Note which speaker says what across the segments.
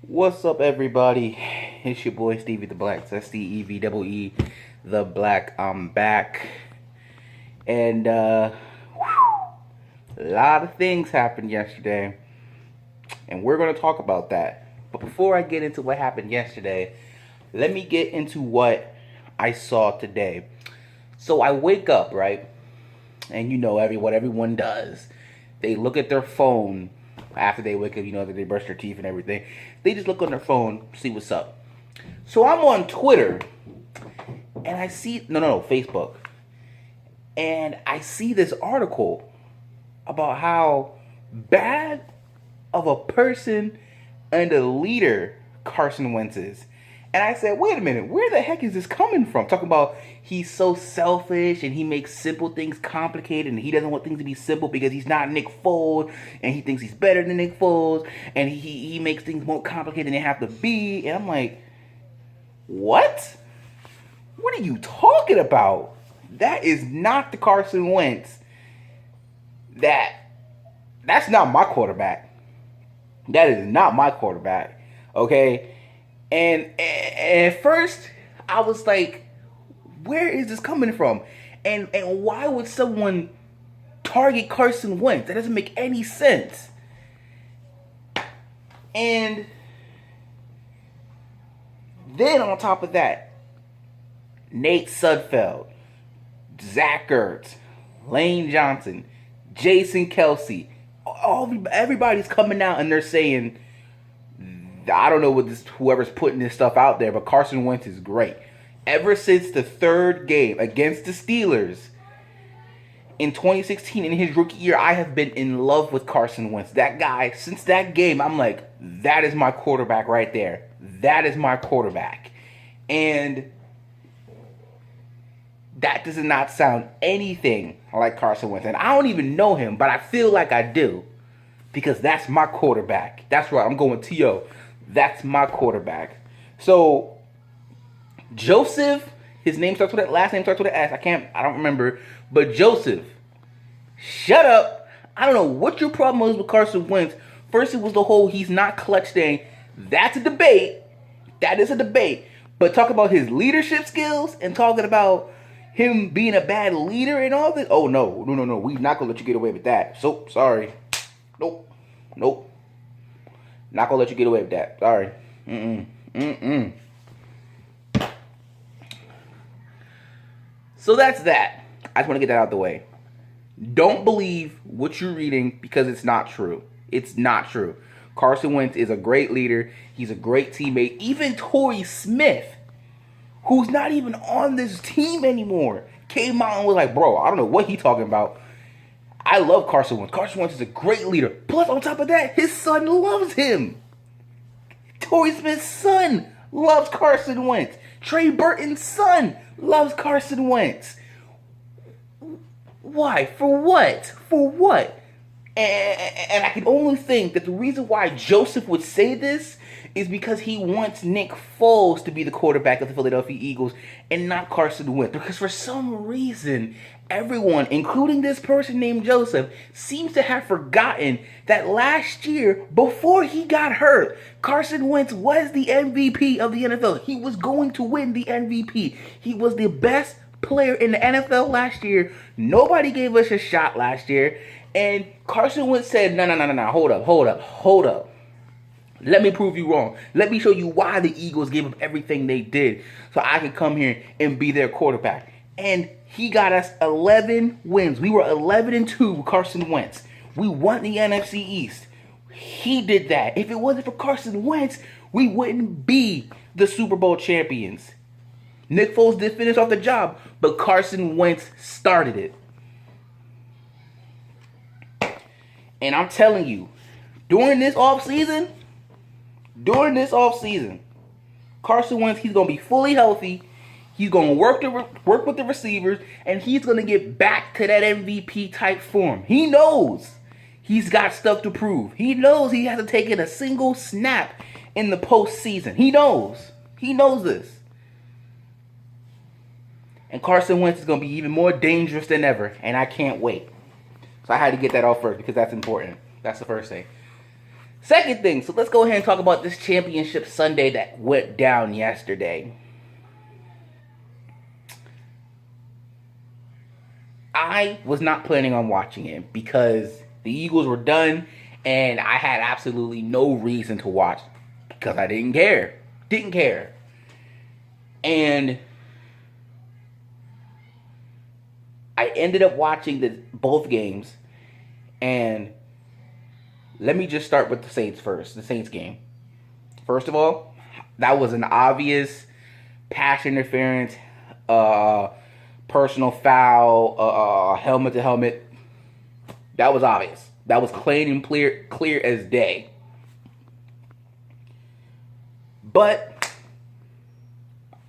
Speaker 1: What's up, everybody? It's your boy Stevie the Black. That's Steve the Black. I'm back, and a lot of things happened yesterday, and we're gonna talk about that. But before I get into what happened yesterday, let me get into what I saw today. So I wake up, right, and what everyone does. They look at their phone after they wake up, that they brush their teeth and everything. They just look on their phone, see what's up. So I'm on Twitter, and I see, no, Facebook. And I see this article about how bad of a person and a leader Carson Wentz is. And I said, wait a minute, where the heck is this coming from? Talking about he's so selfish and he makes simple things complicated and he doesn't want things to be simple because he's not Nick Foles and he thinks he's better than Nick Foles and he makes things more complicated than they have to be. And I'm like, what? What are you talking about? That is not the Carson Wentz. That's not my quarterback. That is not my quarterback. Okay? And at first, I was like, where is this coming from? And why would someone target Carson Wentz? That doesn't make any sense. And then on top of that, Nate Sudfeld, Zach Ertz, Lane Johnson, Jason Kelsey, everybody's coming out and they're saying, I don't know what whoever's putting this stuff out there, but Carson Wentz is great. Ever since the third game against the Steelers in 2016 in his rookie year, I have been in love with Carson Wentz. That guy, since that game, I'm like, that is my quarterback right there. That is my quarterback. And that does not sound anything like Carson Wentz. And I don't even know him, but I feel like I do. Because that's my quarterback. That's right, I'm going T.O. That's my quarterback. So, Joseph, his name starts with that, last name starts with an S. I don't remember. But Joseph, shut up. I don't know what your problem was with Carson Wentz. First, it was the whole he's not clutch thing. That's a debate. That is a debate. But talk about his leadership skills and talking about him being a bad leader and all this. Oh, no. We're not going to let you get away with that. So, sorry. Nope. Not gonna let you get away with that. Sorry. So that's that. I just want to get that out of the way. Don't believe what you're reading because it's not true. It's not true. Carson Wentz is a great leader. He's a great teammate. Even Torrey Smith, who's not even on this team anymore, came out and was like, bro, I don't know what he's talking about. I love Carson Wentz. Carson Wentz is a great leader. Plus, on top of that, his son loves him. Torrey Smith's son loves Carson Wentz. Trey Burton's son loves Carson Wentz. Why? For what? For what? And I can only think that the reason why Joseph would say this is because he wants Nick Foles to be the quarterback of the Philadelphia Eagles and not Carson Wentz. Because for some reason, everyone, including this person named Joseph, seems to have forgotten that last year, before he got hurt, Carson Wentz was the MVP of the NFL. He was going to win the MVP. He was the best player in the NFL last year. Nobody gave us a shot last year. And Carson Wentz said, no, hold up. Let me prove you wrong. Let me show you why the Eagles gave up everything they did so I can come here and be their quarterback. And he got us 11 wins. We were 11-2 with Carson Wentz. We won the NFC East. He did that. If it wasn't for Carson Wentz, we wouldn't be the Super Bowl champions. Nick Foles did finish off the job, but Carson Wentz started it. And I'm telling you, during this offseason, Carson Wentz, he's going to be fully healthy. He's going to work with the receivers, and he's going to get back to that MVP type form. He knows he's got stuff to prove. He knows he hasn't taken a single snap in the postseason. He knows. He knows this. And Carson Wentz is going to be even more dangerous than ever, and I can't wait. So I had to get that off first because that's important. That's the first thing. Second thing, so let's go ahead and talk about this championship Sunday that went down yesterday. I was not planning on watching it because the Eagles were done and I had absolutely no reason to watch because I didn't care. Didn't care. And I ended up watching both games. And let me just start with the Saints first. The Saints game. First of all, that was an obvious pass interference, personal foul, helmet to helmet. That was obvious. That was clean and clear as day. But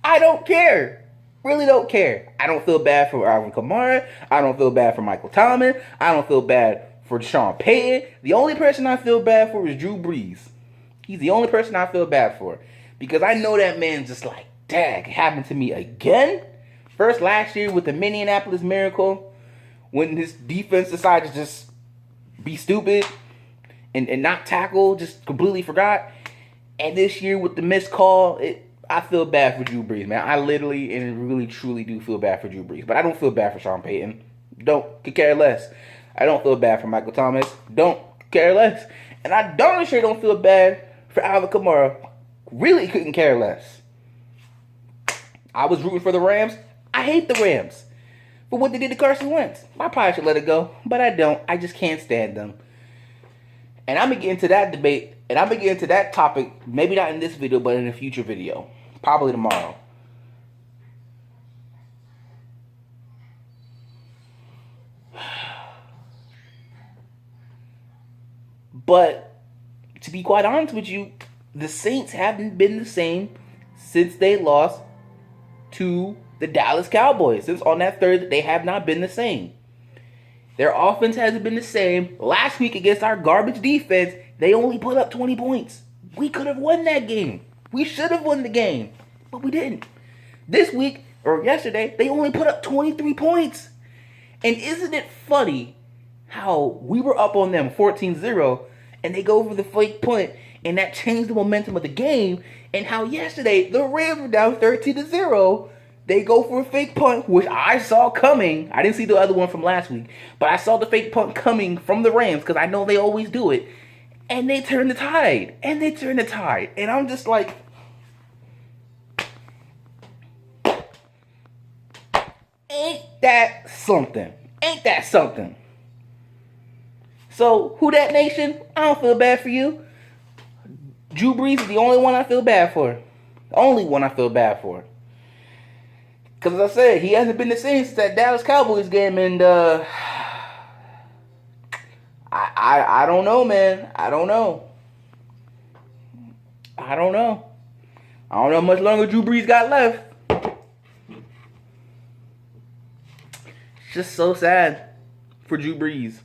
Speaker 1: I don't care. Really don't care. I don't feel bad for Alvin Kamara. I don't feel bad for Michael Thomas. I don't feel bad for Sean Payton. The only person I feel bad for is Drew Brees. He's the only person I feel bad for. Because I know that man's just like, dang, it happened to me again? First last year with the Minneapolis Miracle, when his defense decided to just be stupid and not tackle, just completely forgot. And this year with the missed call, I feel bad for Drew Brees, man. I literally and really truly do feel bad for Drew Brees. But I don't feel bad for Sean Payton. Could care less. I don't feel bad for Michael Thomas. Don't care less. And I darn sure don't feel bad for Alvin Kamara. Really couldn't care less. I was rooting for the Rams. I hate the Rams for what they did to Carson Wentz. I probably should let it go, but I don't. I just can't stand them. And I'm going to get into that debate, and I'm going to get into that topic, maybe not in this video, but in a future video. Probably tomorrow. But to be quite honest with you, the Saints haven't been the same since they lost to the Dallas Cowboys. Since on that Thursday, they have not been the same. Their offense hasn't been the same. Last week against our garbage defense, they only put up 20 points. We could have won that game. We should have won the game, but we didn't. This week, or yesterday, they only put up 23 points. And isn't it funny how we were up on them 14-0, and they go for the fake punt, and that changed the momentum of the game, and how yesterday the Rams were down 13-0. They go for a fake punt, which I saw coming. I didn't see the other one from last week, but I saw the fake punt coming from the Rams because I know they always do it. And they turn the tide. And I'm just like, ain't that something? So, who that nation? I don't feel bad for you. Drew Brees is the only one I feel bad for. The only one I feel bad for. Because as I said, he hasn't been the same since that Dallas Cowboys game. And I don't know, man. I don't know how much longer Drew Brees got left. It's just so sad for Drew Brees.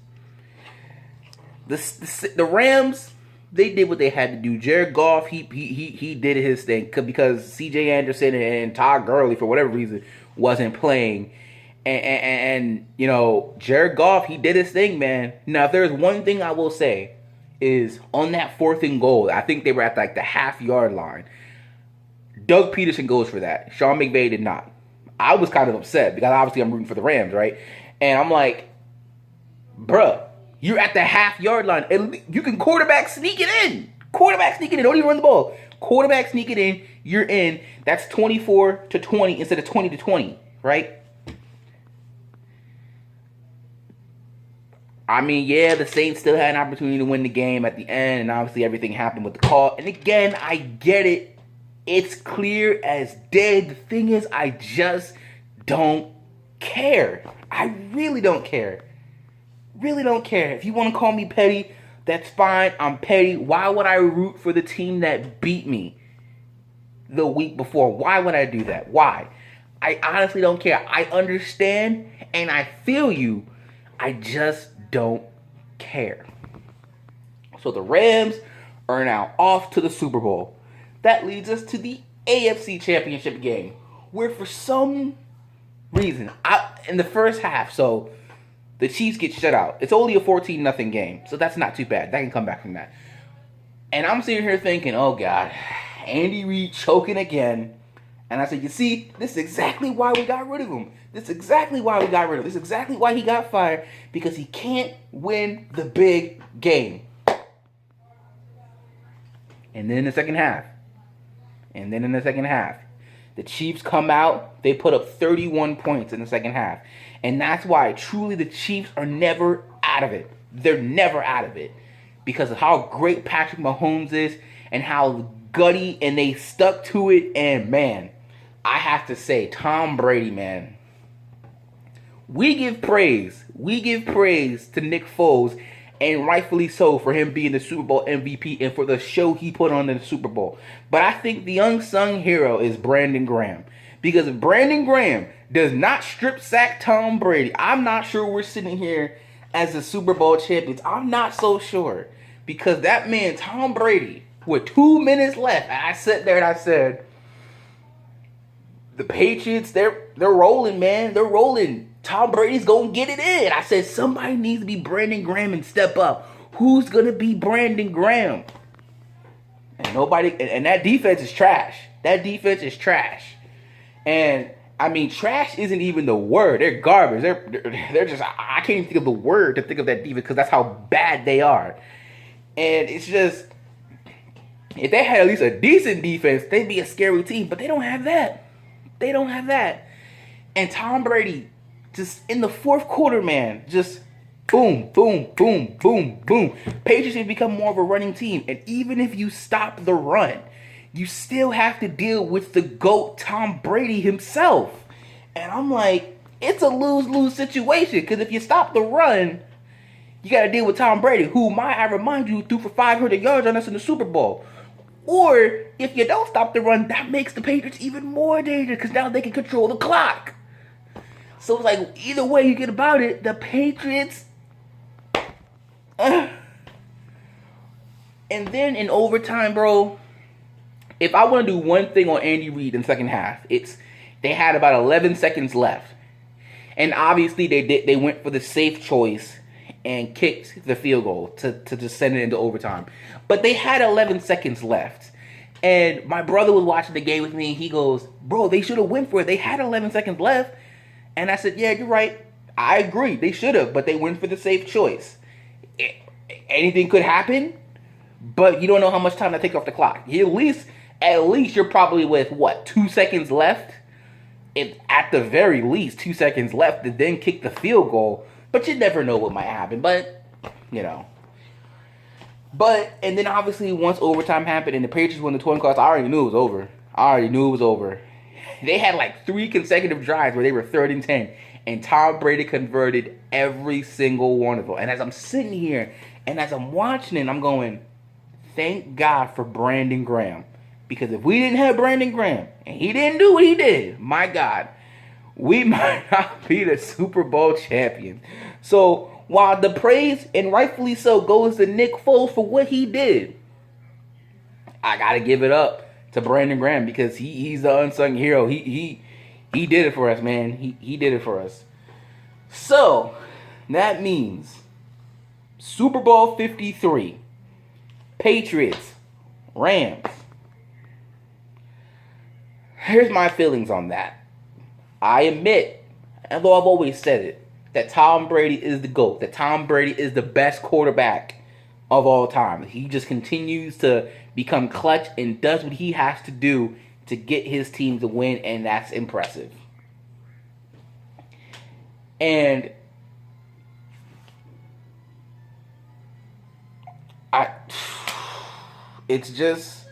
Speaker 1: The Rams, they did what they had to do. Jared Goff, he did his thing because C.J. Anderson and Todd Gurley, for whatever reason, wasn't playing. And you know, Jared Goff, he did his thing, man. Now, if there's one thing I will say is on that 4th and goal, I think they were at like the half-yard line. Doug Peterson goes for that. Sean McVay did not. I was kind of upset because obviously I'm rooting for the Rams, right? And I'm like, bruh, you're at the half-yard line. And you can quarterback sneak it in. Don't even run the ball. Quarterback sneak it in. You're in. That's 24-20 instead of 20-20, right? I mean, yeah, the Saints still had an opportunity to win the game at the end, and obviously everything happened with the call. And again, I get it. It's clear as day. The thing is, I just don't care. I really don't care. If you want to call me petty, that's fine. I'm petty. Why would I root for the team that beat me the week before? Why would I do that? Why? I honestly don't care. I understand and I feel you. I just don't care. So the Rams are now off to the Super Bowl. That leads us to the AFC Championship game, where for some reason, in the first half, so the Chiefs get shut out. It's only a 14-0 game, so that's not too bad. That can come back from that. And I'm sitting here thinking, oh God, Andy Reid choking again. And I said, you see, this is exactly why we got rid of him. This is exactly why we got rid of him. This is exactly why he got fired. Because he can't win the big game. And then in the second half, the Chiefs come out. They put up 31 points in the second half. And that's why, truly, the Chiefs are never out of it. They're never out of it. Because of how great Patrick Mahomes is and how gutty, and they stuck to it. And, man, I have to say, Tom Brady, man. We give praise. We give praise to Nick Foles, and rightfully so, for him being the Super Bowl MVP and for the show he put on in the Super Bowl. But I think the unsung hero is Brandon Graham. Because if Brandon Graham does not strip sack Tom Brady, I'm not sure we're sitting here as the Super Bowl champions. I'm not so sure. Because that man, Tom Brady, with 2 minutes left, and I sat there and I said, the Patriots, they're rolling, man. They're rolling. Tom Brady's going to get it in. I said, somebody needs to be Brandon Graham and step up. Who's going to be Brandon Graham? And nobody, and that defense is trash. That defense is trash. And, I mean, trash isn't even the word. They're garbage. They're just, I can't even think of the word to think of that defense because that's how bad they are. And it's just, if they had at least a decent defense, they'd be a scary team. But they don't have that. They don't have that. And Tom Brady, just in the fourth quarter, man, just boom, boom, boom, boom, boom. Patriots have become more of a running team. And even if you stop the run, you still have to deal with the GOAT Tom Brady himself. And I'm like, it's a lose-lose situation. Because if you stop the run, you got to deal with Tom Brady, who, might I remind you, threw for 500 yards on us in the Super Bowl. Or, if you don't stop the run, that makes the Patriots even more dangerous because now they can control the clock. So it's like, either way you get about it, the Patriots... And then in overtime, bro, if I want to do one thing on Andy Reid in the second half, it's they had about 11 seconds left. And obviously they went for the safe choice and kicked the field goal to just send it into overtime. But they had 11 seconds left. And my brother was watching the game with me. He goes, bro, they should have went for it. They had 11 seconds left. And I said, yeah, you're right. I agree. They should have, but they went for the safe choice. Anything could happen, but you don't know how much time to take off the clock. At least you're probably with, 2 seconds left? At the very least, 2 seconds left to then kick the field goal. But you never know what might happen. But, you know. And then obviously once overtime happened and the Patriots won the tournament cost, I already knew it was over. They had like 3 consecutive drives where they were 3rd and 10. And Tom Brady converted every single one of them. And as I'm sitting here and as I'm watching it, I'm going, thank God for Brandon Graham. Because if we didn't have Brandon Graham and he didn't do what he did, my God, we might not be the Super Bowl champions. So while the praise, and rightfully so, goes to Nick Foles for what he did, I got to give it up to Brandon Graham because he's the unsung hero. He did it for us, man. He did it for us. So that means Super Bowl 53, Patriots, Rams. Here's my feelings on that. I admit, although I've always said it, that Tom Brady is the GOAT. That Tom Brady is the best quarterback of all time. He just continues to become clutch and does what he has to do to get his team to win, and that's impressive. And it's just,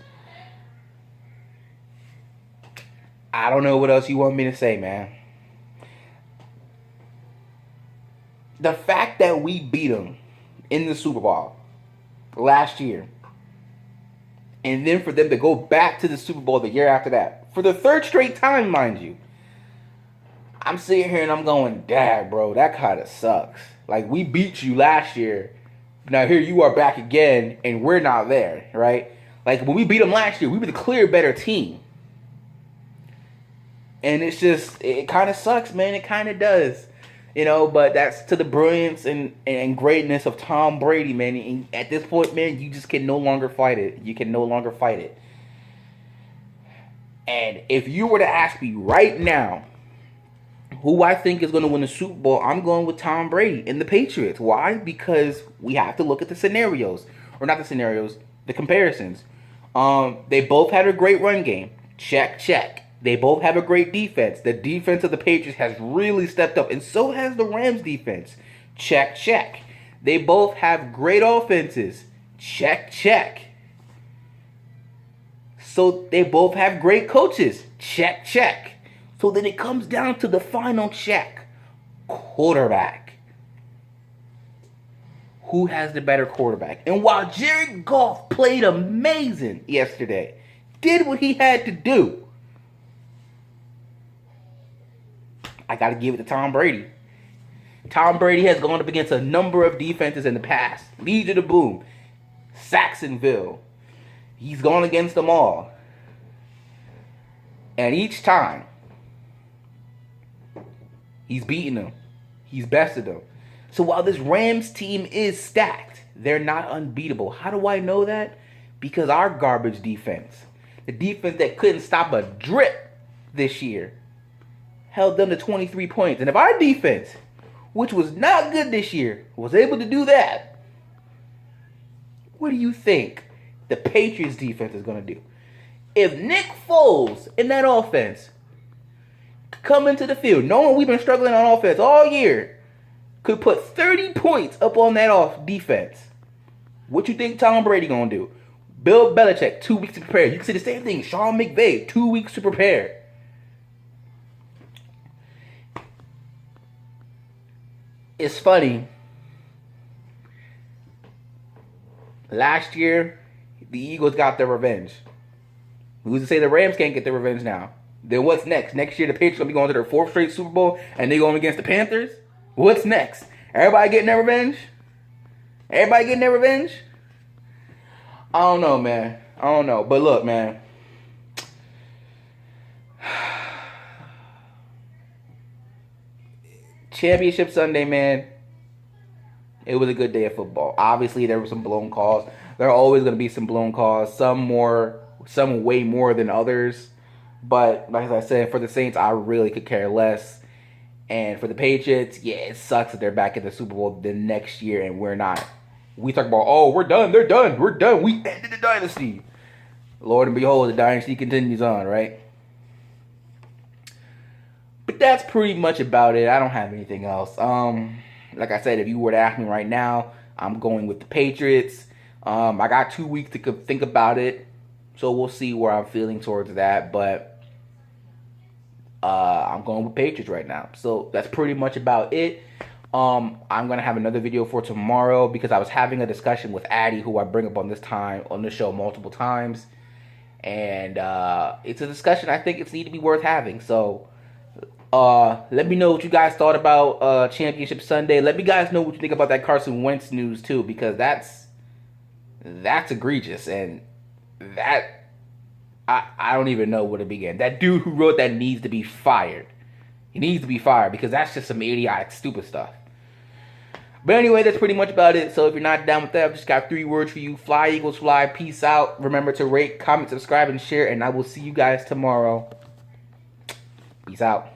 Speaker 1: I don't know what else you want me to say, man. The fact that we beat them in the Super Bowl last year, and then for them to go back to the Super Bowl the year after that, for the 3rd straight time, mind you, I'm sitting here and I'm going, dad, bro, that kind of sucks. Like, we beat you last year. Now here you are back again, and we're not there, right? Like, when we beat them last year, we were the clear better team. And it's just, it kind of sucks, man. It kind of does. But that's to the brilliance and greatness of Tom Brady, man. And at this point, man, you just can no longer fight it. You can no longer fight it. And if you were to ask me right now who I think is going to win the Super Bowl, I'm going with Tom Brady and the Patriots. Why? Because we have to look at the scenarios. Or not the scenarios, the comparisons. They both had a great run game. Check, check. They both have a great defense. The defense of the Patriots has really stepped up, and so has the Rams defense. Check, check. They both have great offenses. Check, check. So they both have great coaches. Check, check. So then it comes down to the final check. Quarterback. Who has the better quarterback? And while Jared Goff played amazing yesterday, did what he had to do, I got to give it to Tom Brady. Tom Brady has gone up against a number of defenses in the past. Legion of Boom, Saxonville. He's gone against them all. And each time, he's beaten them. He's bested them. So while this Rams team is stacked, they're not unbeatable. How do I know that? Because our garbage defense, the defense that couldn't stop a drip this year, held them to 23 points. And if our defense, which was not good this year, was able to do that, what do you think the Patriots defense is going to do? If Nick Foles in that offense come into the field, knowing we've been struggling on offense all year, could put 30 points up on that off defense, what you think Tom Brady going to do? Bill Belichick, 2 weeks to prepare. You can say the same thing. Sean McVay, 2 weeks to prepare. It's funny. Last year, the Eagles got their revenge. Who's to say the Rams can't get their revenge now? Then what's next? Next year, the Patriots going to be going to their 4th straight Super Bowl, and they're going against the Panthers? What's next? Everybody getting their revenge? Everybody getting their revenge? I don't know, man. I don't know. But look, man. Championship Sunday, man. It was a good day of football. Obviously, there were some blown calls. There are always going to be some blown calls. Some way more than others. But like I said, for the Saints, I really could care less. And for the Patriots, yeah, it sucks that they're back in the Super Bowl the next year and we're not. We talk about, oh, we're done. They're done. We're done. We ended the dynasty. Lord and behold, the dynasty continues on, right? But that's pretty much about it. I don't have anything else. Like I said, if you were to ask me right now, I'm going with the Patriots. I got 2 weeks to think about it, so we'll see where I'm feeling towards that. But I'm going with Patriots right now. So that's pretty much about it. I'm going to have another video for tomorrow because I was having a discussion with Addie, who I bring up on this show multiple times. And it's a discussion I think it's need to be worth having. So let me know what you guys thought about Championship Sunday. Let me guys know what you think about that Carson Wentz news too, because that's egregious, and that I don't even know where to begin. That dude who wrote that needs to be fired. He needs to be fired because that's just some idiotic, stupid stuff. But anyway, that's pretty much about it. So if you're not down with that, I've just got 3 words for you. Fly, Eagles, fly. Peace out. Remember to rate, comment, subscribe, and share. And I will see you guys tomorrow. Peace out.